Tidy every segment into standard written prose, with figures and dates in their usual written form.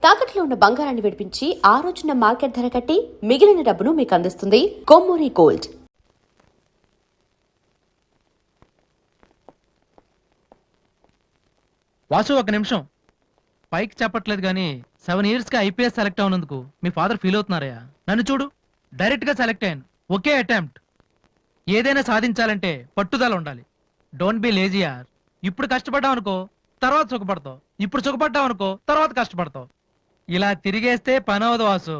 తాకట్లో ఉన్న బంగారాన్ని విడిపించి ఆ రోజున మార్కెట్ ధర కట్టి మిగిలిన డబ్బును మీకు అందిస్తుంది కొమ్మూరి గోల్డ్. వాసు, ఒక నిమిషం. పైకి చెప్పట్లేదు కానీ 7 years గా ఐపీఎస్ సెలెక్ట్ అవునందుకు మీ ఫాదర్ ఫీల్ అవుతున్నారయ్యా. నన్ను చూడు, డైరెక్ట్ గా సెలెక్ట్ అయ్యాను. ఒకే అటెంప్ట్. ఏదైనా సాధించాలంటే పట్టుదల ఉండాలి. డోంట్ బి లేజీ యార్. ఇప్పుడు కష్టపడ్డావు అనుకో, తర్వాత సుఖపడతావు. ఇప్పుడు సుఖపడ్డావు అనుకో, తర్వాత కష్టపడతావు. ఇలా తిరిగేస్తే పని అవదు వాసు.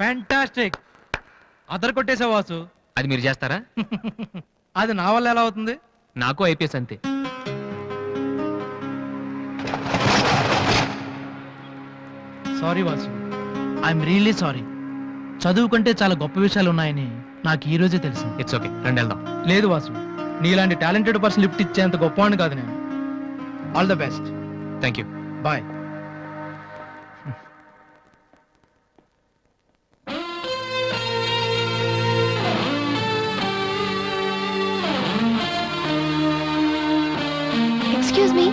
ఫ్యాంటాస్టిక్. అదర్ కొట్టేసా వాసు. అది మీరు చేస్తారా? అది నా వల్ల ఎలా అవుతుంది? నాకు ఐపీఎస్ అంతే. Sorry Vasu, I'm really sorry. చదువు కంటే చాలా గొప్ప విషయాలు ఉన్నాయని నాకు ఈ రోజే తెలిసింది. ఇట్స్ ఓకే, రండి వెళ్దాం. లేదు వాసు, నీలాంటి టాలెంటెడ్ పర్సన్ లిఫ్ట్ ఇచ్చేంత గొప్పవాడిని కాదు నేను. All the best. Thank you. Bye. Excuse me,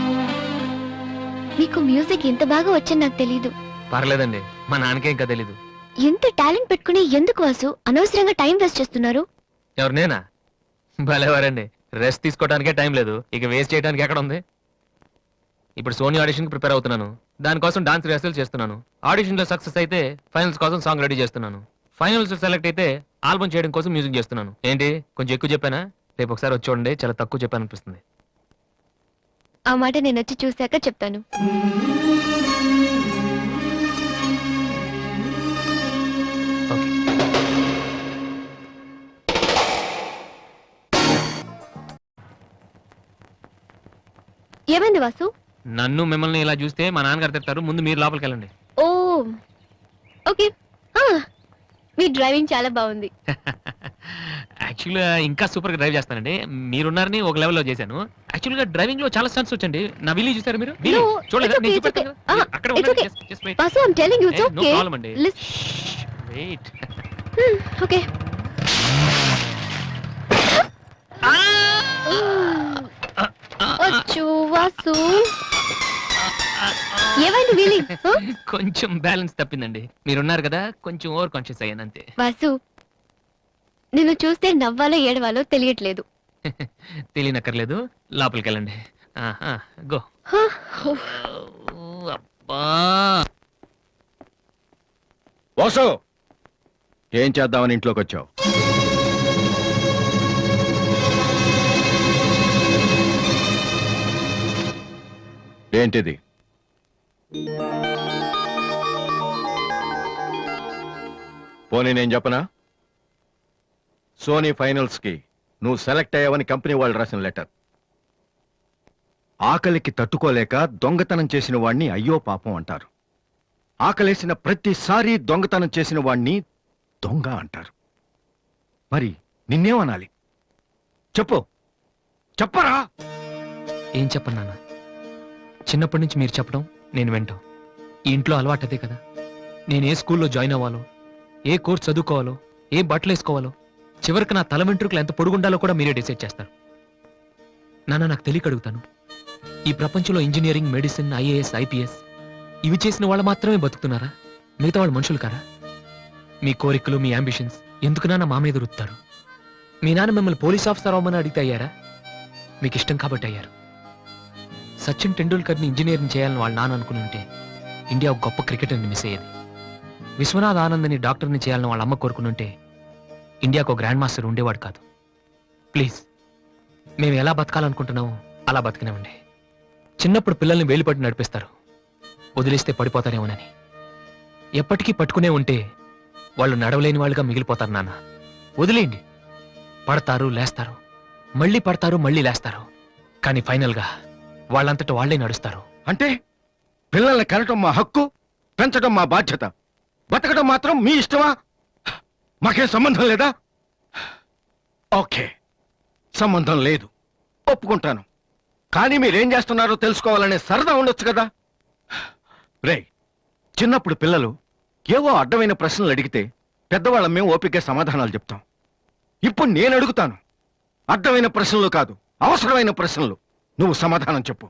మీకు మ్యూజిక్ ఇంత బాగా వచ్చని నాకు తెలీదు. పర్లేదండి, మా నాన్నకే ఇంకా తెలీదు. ఎంత టాలెంట్ పెట్టుకుని ఎందుకు వాసు అనవసరంగా టైం వేస్ట్ చేస్తున్నారు? ఎవరు, నేనా? భలేవారండి, రెస్ట్ తీసుకోవడానికే టైం లేదు, ఇక వేస్ట్ చేయడానికి ఎక్కడ ఉంది? ఇప్పుడు సోనీ ఆడిషన్కి ప్రిపేర్ అవుతున్నాను. దానికోసం డాన్స్ రిహర్సల్ చేస్తున్నాను. ఆడిషన్లో సక్సెస్ అయితే ఫైనల్స్ కోసం సాంగ్ రెడీ చేస్తున్నాను. ఫైనల్స్ సెలెక్ట్ అయితే ఆల్బమ్ చేయడం కోసం మ్యూజిక్ చేస్తున్నాను. ఏంటి, కొంచెం ఎక్కువ చెప్పానా? రేపు ఒకసారి వచ్చి చూడండి, చాలా తక్కువ చెప్పాను అనిపిస్తుంది. ఆ మాట నేను వచ్చి చూశాక చెప్తాను. ఓకే. ఏమైంది వాసు? నన్ను మిమ్మల్ని ఇలా చూస్తే మా నాన్నగారు తిడతారు. ముందు మీరు లోపలికి వెళ్ళండి. ఓ ఓకే. మీ డ్రైవింగ్ చాలా బాగుంది. యాక్చువల్గా ఇంకా సూపర్ గా డ్రైవ్ చేస్తానండి. మీరున్నారని ఒక లెవెల్లో చేశాను. యాక్చువల్గా డ్రైవింగ్ లో చాలా స్టంట్స్ వచ్చండి. నా వీలు చూసారు మీరు? No, చూడలేదా? it's okay, నేను it's okay. చూపెడతాను. అక్కడ It's ఉండండి. okay. Just wait. Vasu, I'm telling you, it's No okay. problem అండి. Wait. ఓకే. అచ్చో వాసు, ఏమైంది వీలింగ్? కొంచెం బ్యాలెన్స్ తప్పిందండి. మీరున్నారు కదా, కొంచెం ఓవర్ కాన్షియస్ అయ్యాను అంతే. వాసు, నిన్ను చూస్తే నవ్వాలో ఏడవాలో తెలియట్లేదు. తెలియనక్కర్లేదు, లోపలికి వెళ్ళండి. గో. అబ్బా, వాసు, ఏం చేద్దామని ఇంట్లోకి వచ్చావు? ఏంటిది? పోనీ నేను చెప్పనా? సోనీ ఫైనల్స్ కి నువ్వు సెలెక్ట్ అయ్యావని కంపెనీ వాళ్ళు రాసిన లెటర్. ఆకలికి తట్టుకోలేక దొంగతనం చేసిన వాణ్ణి అయ్యో పాపం అంటారు. ఆకలేసిన ప్రతిసారి దొంగతనం చేసిన వాణ్ణి దొంగ అంటారు. మరి నిన్నేమనాలి? చెప్పు, చెప్పరా? ఏం చెప్పను నాన్న? చిన్నప్పటి నుంచి మీరు చెప్పడం నేను వింటాం. ఈ ఇంట్లో అలవాటు అదే కదా. నేను ఏ స్కూల్లో జాయిన్ అవ్వాలో, ఏ కోర్స్ చదువుకోవాలో, ఏ బట్టలు వేసుకోవాలో, చివరికి నా తల వెంట్రుకలు ఎంత పొడుగుండాలో కూడా మీరే డిసైడ్ చేస్తారు. నాకు తెలియక అడుగుతాను, ఈ ప్రపంచంలో ఇంజనీరింగ్, మెడిసిన్, ఐఏఎస్, ఐపీఎస్ ఇవి చేసిన వాళ్ళు మాత్రమే బతుకుతున్నారా? మిగతా వాళ్ళు మనుషులు కారా? మీ కోరికలు, మీ అంబిషన్స్ ఎందుకు మా మీద రుత్తారు? మీ నాన్న మిమ్మల్ని పోలీస్ ఆఫీసర్ అవ్వమని అడిగితే అయ్యారా? మీకు ఇష్టం కాబట్టి అయ్యారు. సచిన్ టెండూల్కర్ని ఇంజనీరింగ్ చేయాలని వాళ్ళ నాన్న అనుకుని ఉంటే ఇండియా ఒక గొప్ప క్రికెటర్ని మిస్ అయ్యేది. విశ్వనాథ్ ఆనంద్ని డాక్టర్ని చేయాలని వాళ్ళ అమ్మ కోరుకునుంటే ఇండియాకు ఒక గ్రాండ్ మాస్టర్ ఉండేవాడు కాదు. ప్లీజ్, మేము ఎలా బతకాలనుకుంటున్నామో అలా బతికినామండి. చిన్నప్పుడు పిల్లల్ని వేలుపట్టి నడిపిస్తారు, వదిలేస్తే పడిపోతారేమోనని. ఎప్పటికీ పట్టుకునే ఉంటే వాళ్ళు నడవలేని వాళ్ళుగా మిగిలిపోతారు. నాన్న, వదిలేయండి. పడతారు, లేస్తారు, మళ్ళీ పడతారు, మళ్ళీ లేస్తారు. కానీ ఫైనల్గా వాళ్ళంతట వాళ్లే నడుస్తారు. అంటే పిల్లల్ని కనటం మా హక్కు, పెంచడం మా బాధ్యత, బతకడం మాత్రం మీ ఇష్టమా? మాకేం సంబంధం లేదా? ఓకే, సంబంధం లేదు, ఒప్పుకుంటాను. కానీ మీరేం చేస్తున్నారో తెలుసుకోవాలనే సరదా ఉండొచ్చు కదా. రేయ్, చిన్నప్పుడు పిల్లలు ఏవో అడ్డమైన ప్రశ్నలు అడిగితే పెద్దవాళ్ళం మేము ఓపికగా సమాధానాలు చెప్తాం. ఇప్పుడు నేను అడుగుతాను, అడ్డమైన ప్రశ్నలు కాదు, అవసరమైన ప్రశ్నలు. నువ్వు సమాధానం చెప్పు.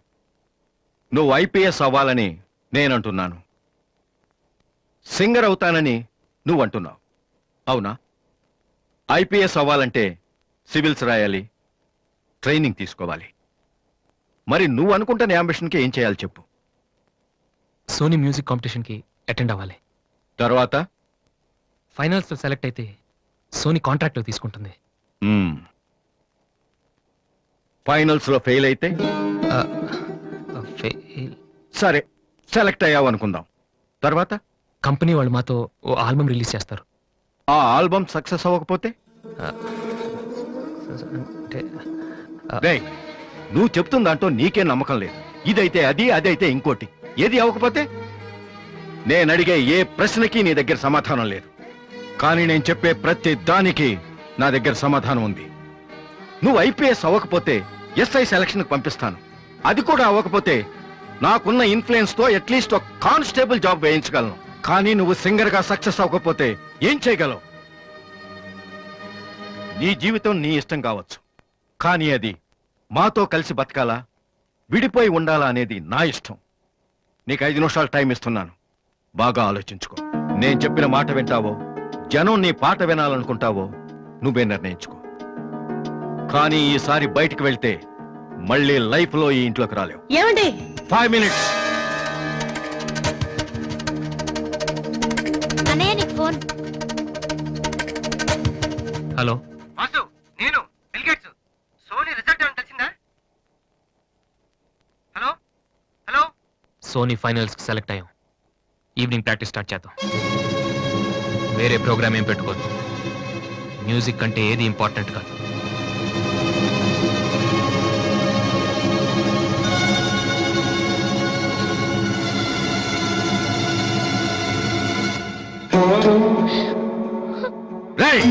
నువ్వు ఐపీఎస్ అవ్వాలని నేనంటున్నాను, సింగర్ అవుతానని నువ్వు అంటున్నావు. అవునా? ఐపీఎస్ అవ్వాలంటే సివిల్స్ రాయాలి, ట్రైనింగ్ తీసుకోవాలి. మరి నువ్వు అనుకుంటున్న అంబిషన్కి ఏం చేయాలి చెప్పు. సోనీ మ్యూజిక్ కాంపిటీషన్కి అటెండ్ అవ్వాలి. తర్వాత ఫైనల్స్లో సెలెక్ట్ అయితే సోనీ కాంట్రాక్ట్లో తీసుకుంటుంది. ఫైనల్స్ లో ఫెయిల్ అయితే సరే, సెలెక్ట్ అయ్యావు అనుకుందాం. తర్వాత కంపెనీ వాళ్ళు మాతో ఓ ఆల్బమ్ రిలీజ్ చేస్తారు. ఆ ఆల్బమ్ సక్సెస్ అవ్వకపోతే అంటే రేయ్, నువ్వు చెప్తుందంటూ నీకే నమ్మకం లేదు. ఇదైతే అది, అదైతే ఇంకోటి. ఏది అవ్వకపోతే? నేను అడిగే ఏ ప్రశ్నకి నీ దగ్గర సమాధానం లేదు. కానీ నేను చెప్పే ప్రతి దానికి నా దగ్గర సమాధానం ఉంది. నువ్వు ఐపీఎస్ అవ్వకపోతే ఎస్ఐ సెలక్షన్ పంపిస్తాను. అది కూడా అవ్వకపోతే నాకున్న ఇన్ఫ్లుయెన్స్ తో అట్లీస్ట్ ఒక కానిస్టేబుల్ జాబ్ వేయించగలను. కానీ నువ్వు సింగర్ గా సక్సెస్ అవ్వకపోతే ఏం చేయగలవు? నీ జీవితం నీ ఇష్టం కావచ్చు, కానీ అది మాతో కలిసి బతకాలా, విడిపోయి ఉండాలా అనేది నా ఇష్టం. నీకు 5 నిమిషాలు టైం ఇస్తున్నాను, బాగా ఆలోచించుకో. నేను చెప్పిన మాట వింటావో, జనం నీ పాట వినాలనుకుంటావో నువ్వే నిర్ణయించుకో. కానీ ఈసారి బయటికి వెళ్తే మళ్ళీ లైఫ్ లో ఈ ఇంట్లోకి రాలేవు. ఏమండి? 5 మినిట్స్. అన్నయ్య, నీకు ఫోన్. హలో వాసు, నేను బిల్ గేట్స్. సోనీ రిజల్ట్ ఏమైనా తెలిసిందా? Hello hello. సోనీ ఫైనల్స్కి సెలెక్ట్ అయ్యాం. ఈవినింగ్ ప్రాక్టీస్ స్టార్ట్ చేద్దాం. వేరే ప్రోగ్రామ్ ఏం పెట్టుకోవద్దు. మ్యూజిక్ అంటే ఏది ఇంపార్టెంట్ కాదు. రేయ్,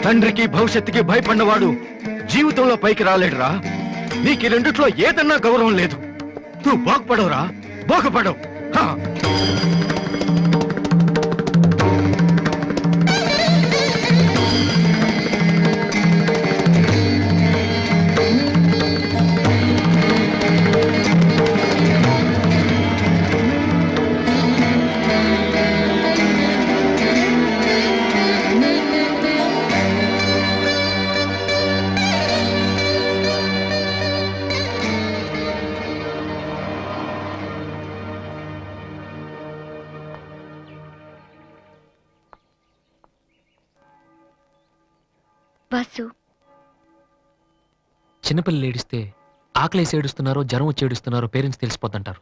తండ్రికి భవిష్యత్తుకి భయపడినవాడు జీవితంలో పైకి రాలేడురా. నీకు ఈ రెండిట్లో ఏదన్నా గౌరవం లేదు. నువ్వు బాగుపడవురా, బాగుపడవు. వాసు, చిన్నపిల్లలు ఏడిస్తే ఆకలేసి ఏడుస్తున్నారో జ్వరం వచ్చి ఏడుస్తున్నారో పేరెంట్స్ తెలిసిపోతుంటారు.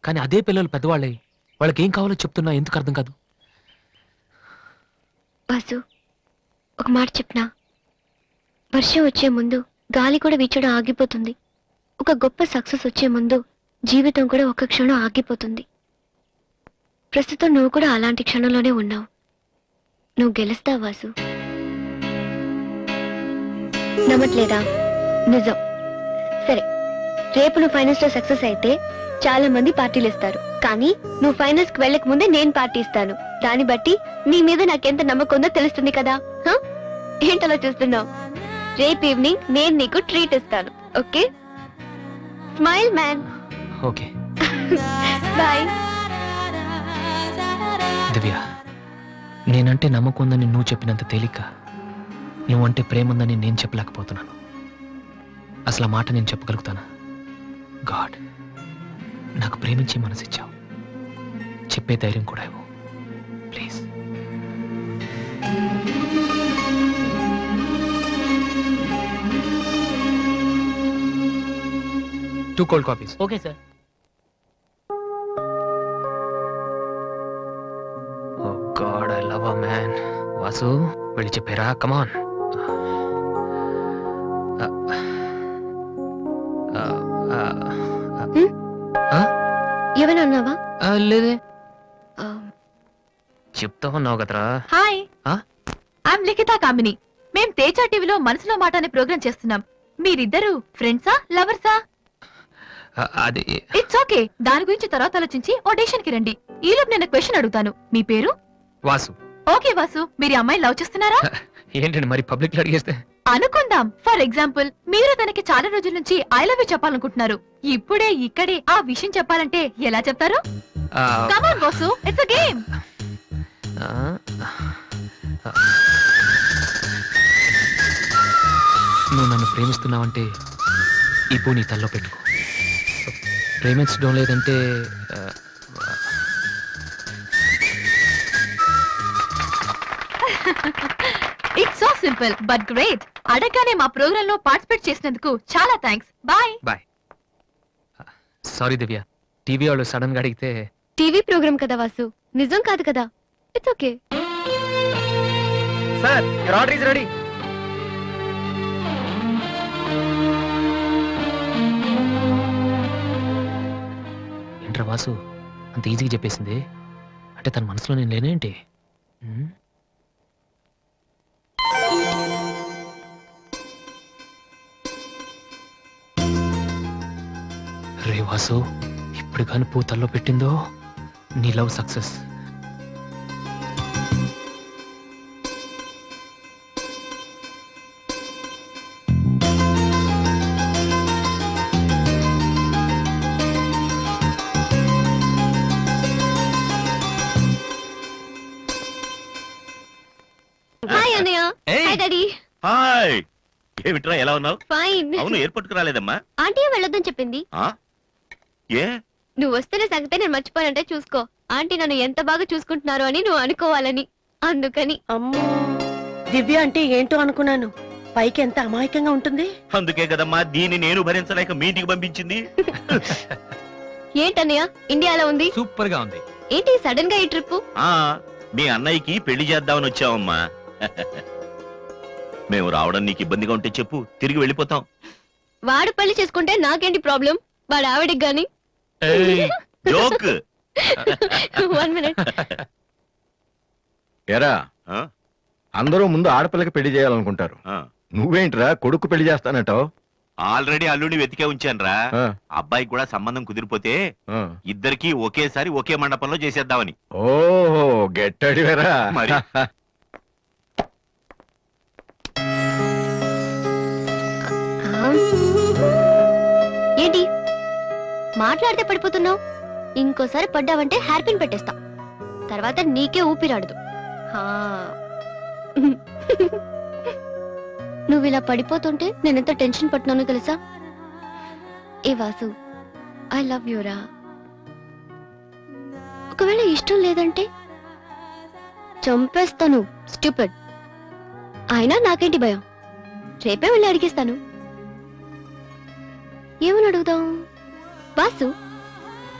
కానీ అదే పిల్లలు పెద్దవాళ్ళై వాళ్ళకి ఏం కావాలో చెప్తున్నా ఎందుకు అర్థం కాదు? వాసు, ఒక మాట చెప్పనా? వర్షం వచ్చే ముందు గాలి కూడా వీచడం ఆగిపోతుంది. ఒక గొప్ప సక్సెస్ వచ్చే ముందు జీవితం కూడా ఒక క్షణం ఆగిపోతుంది. ప్రస్తుతం నువ్వు కూడా అలాంటి క్షణంలోనే ఉన్నావు. నువ్వు గెలుస్తావు వాసు. నమ్మట్లేదా? నిజం. సరే, రేపు నువ్వు ఫైనల్స్ లో సక్సెస్ అయితే చాలా మంది పార్టీలు ఇస్తారు, కానీ నువ్వు ఫైనల్స్ కి వెళ్ళక ముందే నేను పార్టీ ఇస్తాను. దాన్ని బట్టి నీ మీద నాకెంత నమ్మకం ఉందో తెలుస్తుంది కదా. హ? ఏంటలా చూస్తున్నావు? రేపు ఈవినింగ్ నేను నీకు ట్రీట్ ఇస్తాను. Okay? Smile man. Okay boy. Divya, నేనంటే నమ్మకం ఉందని నువ్వు చెప్పినంత తేలిక నువ్వంటే ప్రేమ ఉందని నేను చెప్పలేకపోతున్నాను. అసలు ఆ మాట నేను చెప్పగలుగుతానా? గాడ్, నాకు ప్రేమించే మనసిచ్చావు, చెప్పే ధైర్యం కూడా ఇవ్వు please. Two cold coffees. Okay sir. Oh god, I love a man. Vasu, వెళ్ళి చెప్పారా? కమాన్. ఏమైనా అన్నావా? లేదే, చెప్తా ఉన్నావు కదరా. హాయ్, ఆ? ఐఎమ్ లిఖితా కామిని. మేం తేజ టీవీలో మనసులో మాట అనే ప్రోగ్రామ్ చేస్తున్నాం. మీరిద్దరు ఫ్రెండ్సా, లవర్సా? అది ఇట్స్ ఓకే, దాని గురించి తర్వాత ఆలోచించి ఆడిషన్ కి రండి. ఈలోపు నేను క్వశ్చన్ అడుగుతాను. మీ పేరు? వాసు. ఓకే వాసు, మీరు ఈ అమ్మాయిని లవ్ చేస్తున్నారా? ఏంటండి మరి పబ్లిక్ లో అడిగేస్తే? అనుకుందాం, ఫర్ ఎగ్జాంపుల్ మీరు తనకి చాలా రోజుల నుంచి ఐ లవ్ యూ చెప్పాలనుకుంటున్నారు. ఇప్పుడే ఇక్కడే ఆ విషయం చెప్పాలంటే ఎలా చెప్తారు? ఆ, come on Vasu, it's a game. ఆ, నువ్వు నన్ను ప్రేమిస్తున్నావంటే ఈ పూ నీ తల్లో పెట్టుకో. ప్రేమించడం లేదంటే it's so simple but great. అడగగానే మా ప్రోగ్రామ్ లో పార్టిసిపేట్ చేసినందుకు చాలా థ్యాంక్స్. బాయ్. బాయ్. సారీ దివ్య, టీవీ వాళ్ళు సడన్ గా అడిగితే. టీవీ ప్రోగ్రామ్ కదా వాసు, నిజం కాదు కదా. It's okay. Sir, your order is ready. ఏంట్రా వాసు, అంత ఈజీగా చెప్పేసింది? అంటే తన మనసులో నేను లేనేంటి? రే వాసు, ఇప్పుడు కానీ పూతల్లో పెట్టిందో నీ లవ్ సక్సెస్. హాయ్ అన్నయ్య. Hi daddy. హాయ్, ఏమిట్రా ఎలా ఉన్నావు? ఫైన్. అవును, ఎయిర్పోర్ట్ కు రాలేదమ్మా? ఆంటీ వెళ్ళొద్దని చెప్పింది. ఆ? ఏ? నువ్వు వస్తున్న సంగతే నేను మర్చిపోయానంటే చూసుకో. ఆంటీ నన్ను ఎంత బాగా చూసుకుంటున్నారు అని నువ్వు అనుకోవాలని, అందుకని. అమ్మో, దివ్య అంటే ఏంటో అనుకున్నాను. పైకి ఎంత అమాయకంగా ఉంటుంది. అందుకే కదమ్మా దీన్ని నేను భరించలేక మీ ఇంటికి పంపించింది. ఏంటన్నయ్య ఇండియాలో ఉంది? సూపర్ గా ఉంది. ఏంటి సడన్ గా ఈ ట్రిప్? ఆ, మీ అన్నయ్యకి పెళ్లి చేద్దామని వచ్చావమ్మా. మేము రావడం నీకు ఇబ్బందిగా ఉంటే చెప్పు, తిరిగి వెళ్ళిపోతాం. వాడు పెళ్లి చేసుకుంటే నాకేంటి ప్రాబ్లం? వాడు ఆవిడికి గాని. జోక్. 1 minute. ఎరా, ఆ? అందరూ ముందు ఆడపిల్లకి పెళ్లి చేయాలనుకుంటారు. ఆ. నువ్వేంట్రా కొడుకు పెళ్లి చేస్తానంటావు? ఆల్రెడీ అల్లుడిని వెతికే ఉంచానురా. అబ్బాయికి కూడా సంబంధం కుదిరిపోతే ఇద్దరికి ఒకేసారి ఒకే మండపంలో చేసేద్దామని. ఓహో, గెట్టడివేరా మరి. ఏంటి మాట్లాడితే పడిపోతున్నావు? ఇంకోసారి పడ్డావంటే హెయిర్ పిన్ పెట్టేస్తా. తర్వాత నీకే ఊపిరాడదు. హా. నువ్వు ఇలా పడిపోతుంటే నేనెంత టెన్షన్ పడుతున్నానో తెలుసా? ఏ వాసు, ఐ లవ్ యూరా. ఒకవేళ ఇష్టం లేదంటే చంపేస్తాను. స్టూపిడ్. అయినా నాకేంటి భయం? రేపే వెళ్ళి అడిగేస్తాను. ఏమని అడుగుదాం? వాసు,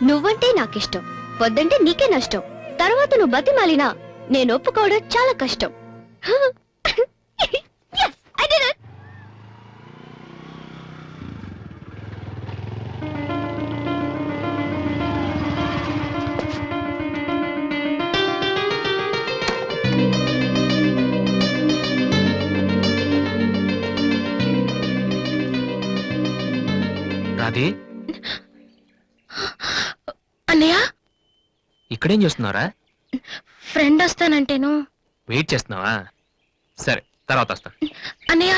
నువ్వంటే నాకిష్టం, వద్దంటే నీకే నష్టం. తర్వాత నువ్వు బతిమాలినా నేను ఒప్పుకోవడం చాలా కష్టం. Yes, I did it. Radhi, అన్నయ్య ఇక్కడేం చేస్తున్నారా? ఫ్రెండ్ వస్తానంటేను. వెయిట్ చేస్తున్నావా? సరే, తర్వాత వస్తా. అన్నయ్య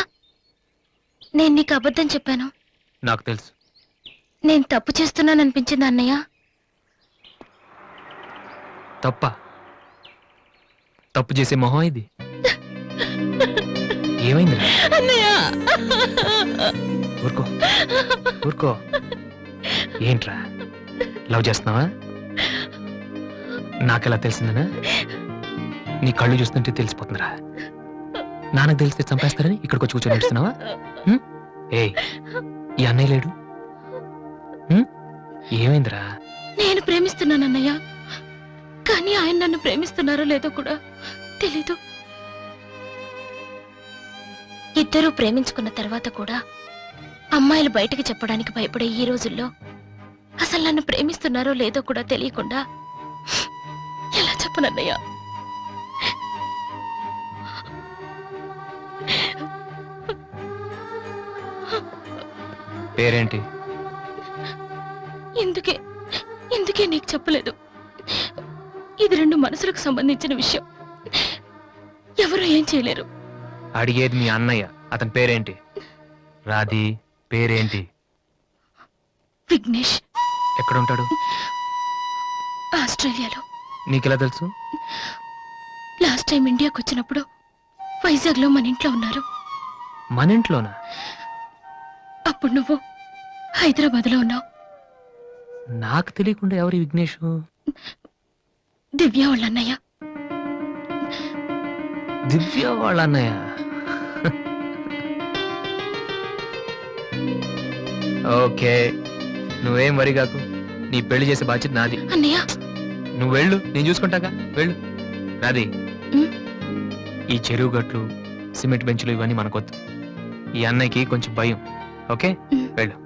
నేను నీకు అబద్ధం చెప్పాను. నాకు తెలుసు. నేను తప్పు చేస్తున్నాను అనిపించింది అన్నయ్య. తప్ప? తప్పు చేసే మొహం ఇది. ఏమైందిరా? అన్నయ్య ఊరుకో ఊరుకో. ఏంట్రా, లవ్ చేస్తున్నావా? నాకెలా తెలిసిందనా? నీ కళ్ళు చూస్తుంటే తెలిసిపోతుందిరా. నాన్నకు తెలిస్తే చంపేస్తారని ఇక్కడికి వచ్చి కూర్చొని నడుస్తున్నావా? ఏ ఈ అన్నయ్య లేడు? ఏమైందిరా? నేను ప్రేమిస్తున్నాను అన్నయ్య, కానీ ఆయన నన్ను ప్రేమిస్తున్నారో లేదో కూడా తెలీదు. ఇద్దరూ ప్రేమించుకున్న తర్వాత కూడా అమ్మాయిలు బయటకు చెప్పడానికి భయపడే ఈ రోజుల్లో అసలు నన్ను ప్రేమిస్తున్నారో లేదో కూడా తెలియకుండా ఎలా చెప్పనన్నయ్య? పేరేంటి? ఎందుకే ఎందుకే నీకు చెప్పలేదు. ఇది రెండు మనసులకు సంబంధించిన విషయం. ఎవరు ఏం చేయలేరు. అడిగేది మీ అన్నయ్య. అతని పేరేంటి? రాధి పేరేంటి? విఘ్నేష్. ఎక్కడుంటాడు? ఆస్ట్రేలియాలో. నీకెలా తెలుసు? లాస్ట్ టైం ఇండియాకి వచ్చినప్పుడు వైజాగ్ లో మన ఇంట్లో ఉన్నారు. మన ఇంట్లోనా? అప్పుడు నువ్వు హైదరాబాద్ లో ఉన్నావు. నాకు తెలియకుండా ఎవరి విఘ్నేష్? దివ్య వాళ్ళ అన్నయ్య. దివ్య వాళ్ళ అన్నయ్య. ఓకే, నువ్వేం వరి కాకు. నీ పెళ్లి చేసే బాధ్యత నాది. అన్నయ్య నువ్వు వెళ్ళు, నేను చూసుకుంటాగా. వెళ్ళు రాది. ఉమ్. ఈ చెరువు గట్లు, సిమెంట్ బెంచులు ఇవన్నీ మనకొద్దు. ఈ అన్నయ్యకి కొంచెం భయం. Okay, um. వెళ్ళు.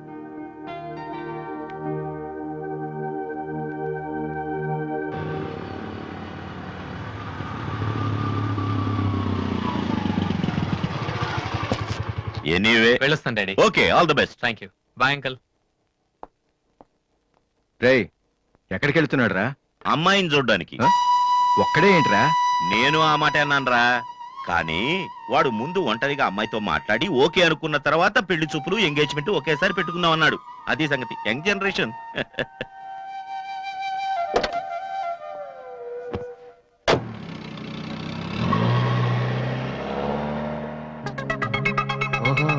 ఎనీవే వెళ్ళొస్తాను daddy. Okay, all the best. Thank you. Bye uncle. రేయ్, ఎక్కడికి వెళ్తున్నాడు రా? అమ్మాయిని చూడ్డానికి. ఒక్కడే ఏంట్రా? నేను ఆ మాట అన్నానురా, కానీ వాడు ముందు ఒంటరిగా అమ్మాయితో మాట్లాడి ఓకే అనుకున్న తర్వాత పెళ్లి చూపులు ఎంగేజ్మెంట్ ఒకేసారి పెట్టుకుందాం అన్నాడు. అది సంగతి. Young generation. ఓహో,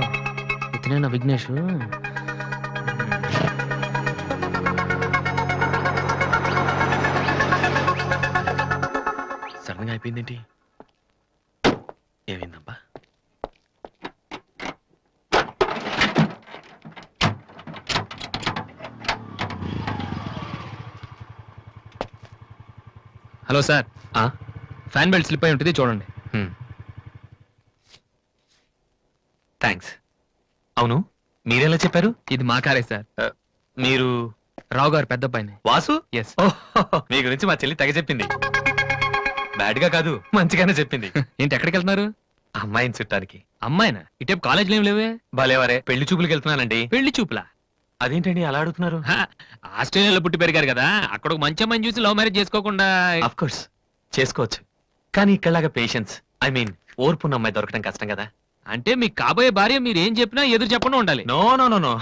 ఇతనేనా విఘ్నేష్? సడన్ గా అయిపోయిందేంటి? ఏమైందబ్బా? Hello sir, fan belt slip అయి ఉంటుంది, చూడండి. థ్యాంక్స్. అవును, మీరెలా చెప్పారు? ఇది మా కారే సార్. మీరు రావు గారు పెద్ద అబ్బాయిని. వాసు? ఎస్. మీ గురించి మా చెల్లి తెగ చెప్పింది. బ్యాడ్ గా కాదు, మంచిగానే చెప్పింది. ఏంటి, ఎక్కడికి వెళ్తున్నారు? అమ్మాయిని చుట్టానికి. అమ్మాయినా? ఇటేపు కాలేజీలో ఏం లేవే. భలేవరే, పెళ్లి చూపులకు వెళ్తున్నానండి. పెళ్లి చూపులా? అదేంటండి అలా అడుగుతున్నారు? హ, ఆస్ట్రేలియాలో పుట్టి పెరిగారు కదా, అక్కడ ఒక మంచి అమ్మాయిని చూసి లవ్ మ్యారేజ్ చేసుకోకుండా. అఫ్ కోర్స్ చేసుకోవచ్చు, కానీ ఇక్కడలాగా పేషెన్స్, ఐ మీన్ ఓర్పున్న అమ్మాయి దొరకడం కష్టం కదా. అంటే మీకు కాబోయే భార్య మీరు ఏం చెప్పినా ఎదురు చెప్పకుండా ఉండాలి. నో నో నో నో,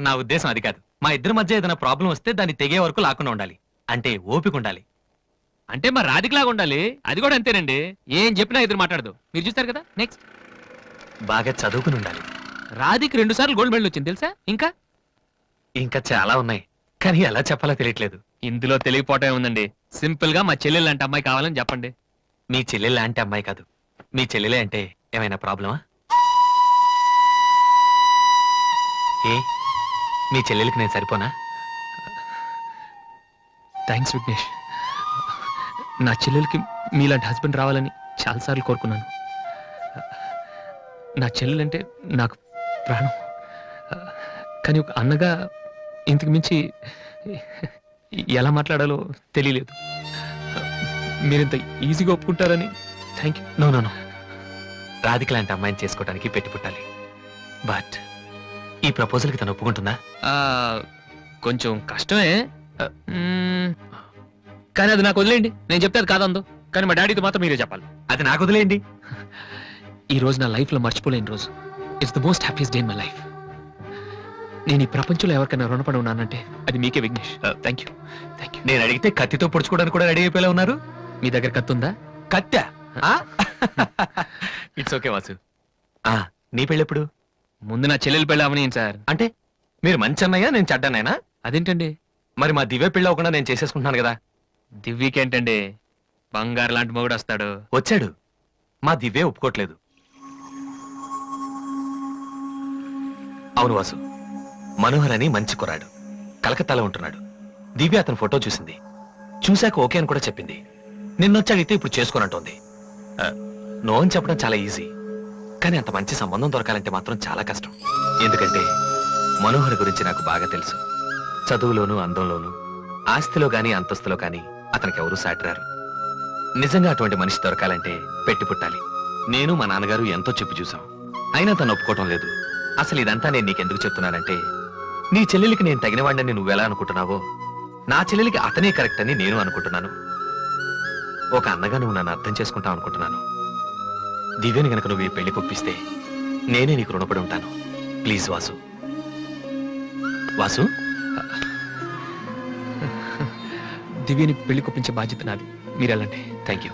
నా ఉద్దేశం అది కాదు. మా ఇద్దరి మధ్య ఏదైనా ప్రాబ్లం వస్తే దాన్ని తెగే వరకు లాకుండా ఉండాలి. అంటే ఓపిక ఉండాలి. అంటే మరి రాధికలాగా ఉండాలి. అది కూడా అంతేనండి, ఏం చెప్పినా ఎదురు మాట్లాడదు. మీరు చూస్తారు కదా. నెక్స్ట్, బాగా చదువుకుని ఉండాలి. రాధికి 2 సార్లు గోల్డ్ మెడల్ వచ్చింది తెలుసా? ఇంకా ఇంకా చాలా ఉన్నాయి, కానీ ఎలా చెప్పాలో తెలియట్లేదు. ఇందులో తెలియపోవటం ఉందండి. సింపుల్ గా మా చెల్లెలు లాంటి అమ్మాయి కావాలని చెప్పండి. మీ చెల్లెలు లాంటి అమ్మాయి కాదు, మీ చెల్లెలే అంటే ఏమైనా ప్రాబ్లమా? ఏ మీ చెల్లెలకి నేను సరిపోనా? థ్యాంక్స్ విఘ్నేష్. నా చెల్లెలకి మీలాంటి హస్బెండ్ రావాలని చాలాసార్లు కోరుకున్నాను. నా చెల్లెలంటే నాకు ప్రాణం. కానీ ఒక అన్నగా ఇంతకు మించి ఎలా మాట్లాడాలో తెలియలేదు. మీరింత ఈజీగా ఒప్పుకుంటారని thank you. No no no, Radhika లాంటి అమ్మాయిని చేసుకోవడానికి పెట్టి పుట్టాలి. బట్ ఈ ప్రపోజల్కి తను ఒప్పుకుంటుందా? కొంచెం కష్టమే. కానీ అది నాకు వదిలేయండి, నేను చెప్తే అది కాదందు. కానీ మా డాడీతో మాత్రం మీరే చెప్పాలి. అది నాకు వదిలేయండి. ఈ రోజు నా లైఫ్ లో మర్చిపోలేని రోజు. It's the most happiest day in my life. నేను ఈ ప్రపంచంలో ఎవరికైనా రుణపడి ఉన్నానంటే అది మీకే విఘ్నేష్. Thank you. నేను అడిగితే కత్తితో పొడుచుకోవడానికి కూడా రెడీ అయిపోయేలా ఉన్నారు. మీ దగ్గర కత్తుందా? కత్తా? It's okay Vasu. ఆ, నీ పెళ్ళెప్పుడు? ముందు నా చెల్లెలు పెళ్ళి అవనీయండి సార్. అంటే మీరు మంచి అన్నయ్యా, నేను చెడ్డనైనా? అదేంటండి? మరి మా దివ్య పెళ్ళి అవ్వకుండా నేను చేసేసుకుంటున్నాను కదా. దివ్యకేంటండి, బంగారు లాంటి మొగుడు వస్తాడు. వచ్చాడు, మా దివ్య ఒప్పుకోట్లేదు. అవును వాసు, మనోహర్ అని మంచి కుర్రాడు, కలకత్తాలో ఉంటున్నాడు. దివ్య అతని ఫోటో చూసింది, చూశాక ఓకే అని కూడా చెప్పింది. నిన్నొచ్చి అడిగితే ఇప్పుడు చేసుకోనంటోంది. నో అని చెప్పడం చాలా ఈజీ, కానీ అంత మంచి సంబంధం దొరకాలంటే మాత్రం చాలా కష్టం. ఎందుకంటే మనోహర్ గురించి నాకు బాగా తెలుసు. చదువులోను, అందంలోను, ఆస్తిలో గాని అంతస్తులో గాని అతనికి ఎవరూ సాటిరారు. నిజంగా అటువంటి మనిషి దొరకాలంటే పెట్టి పుట్టాలి. నేను మా నాన్నగారు ఎంతో చెప్పి చూసాం, అయినా తను ఒప్పుకోవటం లేదు. అసలు ఇదంతా నేను నీకెందుకు చెప్తున్నానంటే, నీ చెల్లెలికి నేను తగినవాడిని నువ్వెలా అనుకుంటున్నావో, నా చెల్లెలికి అతనే కరెక్ట్ అని నేను అనుకుంటున్నాను. ఒక అన్నగా నువ్వు నన్ను అర్థం చేసుకుంటావు అనుకుంటున్నాను. దివ్యని గనక నువ్వు ఈ పెళ్లి కొప్పిస్తే నేనే నీకు రుణపడి ఉంటాను. ప్లీజ్ వాసు. వాసు, దివ్యని పెళ్లి కొప్పించే బాధ్యత నాది, మీరు వెళ్ళండి. Thank you.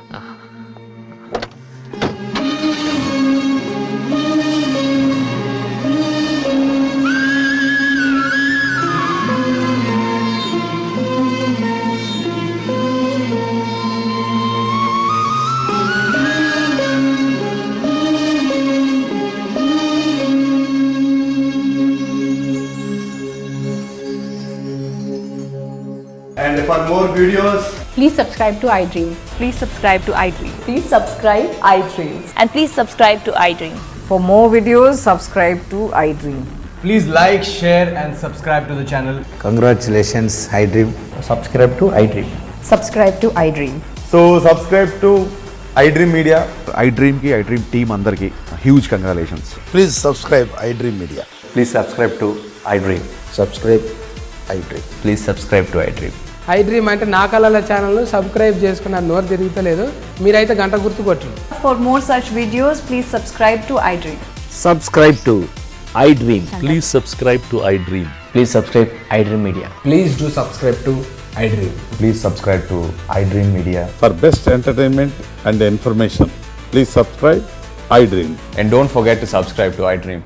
And for more videos, Please subscribe to iDream. Please subscribe to iDream. Please subscribe iDream. And please subscribe to iDream. For more videos, subscribe to iDream. please like, share, and subscribe to the channel. Congratulations, iDream. Subscribe to iDream. Subscribe to iDream. So subscribe to iDream Media. iDream కి iDream team అందరికి huge congratulations. Please subscribe iDream Media. Please subscribe to iDream. Subscribe iDream. Please subscribe to iDream. iDream అంటే నా కళల ఛానల్ను subscribe చేసుకున్న నోరు తిరుగుతలేదు, మీరైతే గంట గుర్తు కొట్టండి. For more such videos, please subscribe to iDream. Subscribe to iDream. Please subscribe to iDream. Please subscribe iDream Media. Please do subscribe to iDream. Please subscribe to iDream Media. For best entertainment and information please subscribe iDream. And don't forget to subscribe to iDream.